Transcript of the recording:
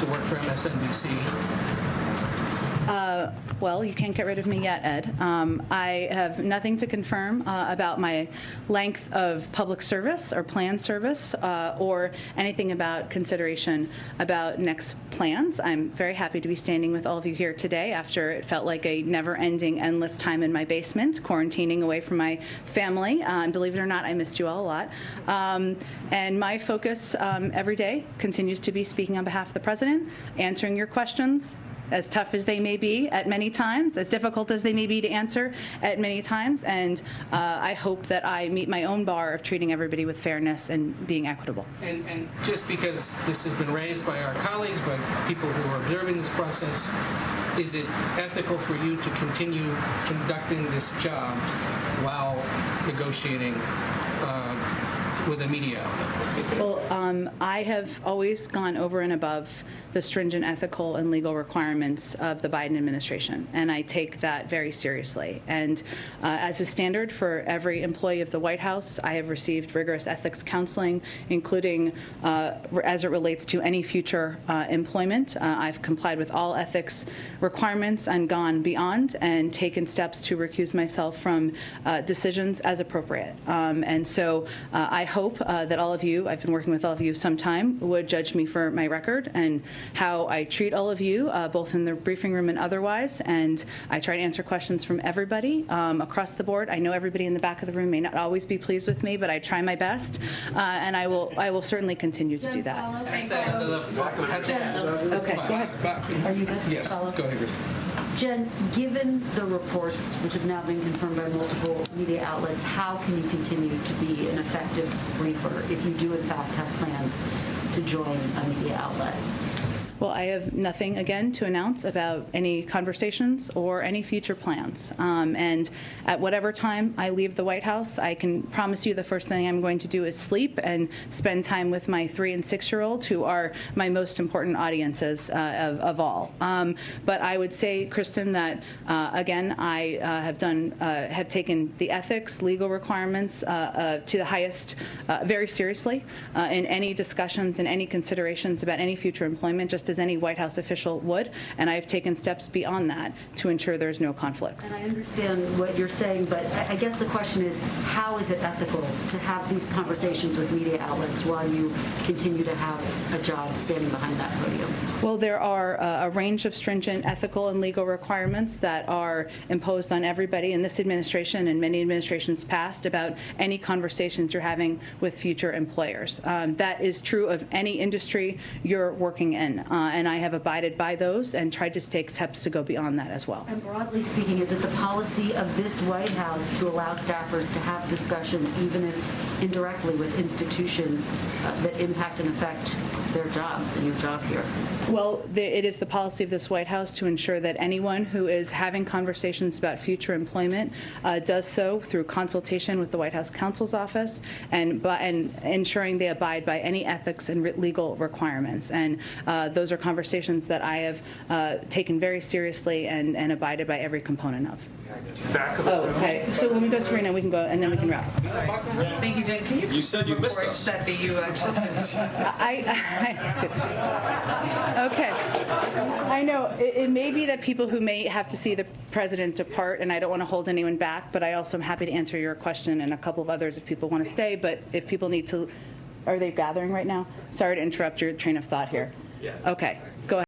to work for MSNBC? Well, you can't get rid of me yet, Ed. I have nothing to confirm about my length of public service or planned service or anything about consideration about next plans. I'm very happy to be standing with all of you here today after it felt like a never-ending, endless time in my basement, quarantining away from my family. And believe it or not, I missed you all a lot. And my focus every day continues to be speaking on behalf of the President, answering your questions, as tough as they may be at many times, as difficult as they may be to answer at many times, and I hope that I meet my own bar of treating everybody with fairness and being equitable. And just because this has been raised by our colleagues, by people who are observing this process, is it ethical for you to continue conducting this job while negotiating with a media outlet? Well, I have always gone over and above the stringent ethical and legal requirements of the Biden administration, and I take that very seriously. And as a standard for every employee of the White House, I have received rigorous ethics counseling, including as it relates to any future employment. I've complied with all ethics requirements and gone beyond and taken steps to recuse myself from decisions as appropriate. And so I hope that all of you, I've been working with all of you some time, would judge me for my record and how I treat all of you, both in the briefing room and otherwise. And I try to answer questions from everybody across the board. I know everybody in the back of the room may not always be pleased with me, but I try my best, and I will certainly continue to do that. Okay, go ahead. Are you good? Yes, go ahead. Jen, given the reports, which have now been confirmed by multiple media outlets, how can you continue to be an effective briefer if you do, in fact, have plans to join a media outlet? Well, I have nothing, again, to announce about any conversations or any future plans. And at whatever time I leave the White House, I can promise you the first thing I'm going to do is sleep and spend time with my 3- and 6-year-olds, who are my most important audiences of all. But I would say, Kristen, that, again, I have taken the ethics, legal requirements to the highest, very seriously in any discussions and any considerations about any future employment, just as any White House official would, and I have taken steps beyond that to ensure there's no conflicts. And I understand what you're saying, but I guess the question is, how is it ethical to have these conversations with media outlets while you continue to have a job standing behind that podium? Well, there are a range of stringent ethical and legal requirements that are imposed on everybody in this administration and many administrations past about any conversations you're having with future employers. That is true of any industry you're working in. And I have abided by those and tried to take steps to go beyond that as well. And broadly speaking, is it the policy of this White House to allow staffers to have discussions, even if indirectly, with institutions that impact and affect their jobs and your job here? Well, it is the policy of this White House to ensure that anyone who is having conversations about future employment does so through consultation with the White House counsel's office and ensuring they abide by any ethics and legal requirements. And those are conversations that I have taken very seriously and abided by every component of. Okay. So when we go to Serena, we can go, and then we can wrap. Thank you, Jen. Can you said you missed us. That the U.S. Okay. I know it may be that people who may have to see the president depart, and I don't want to hold anyone back, but I also am happy to answer your question and a couple of others if people want to stay. But if people need to, are they gathering right now? Sorry to interrupt your train of thought here. Yeah. Okay. Go ahead.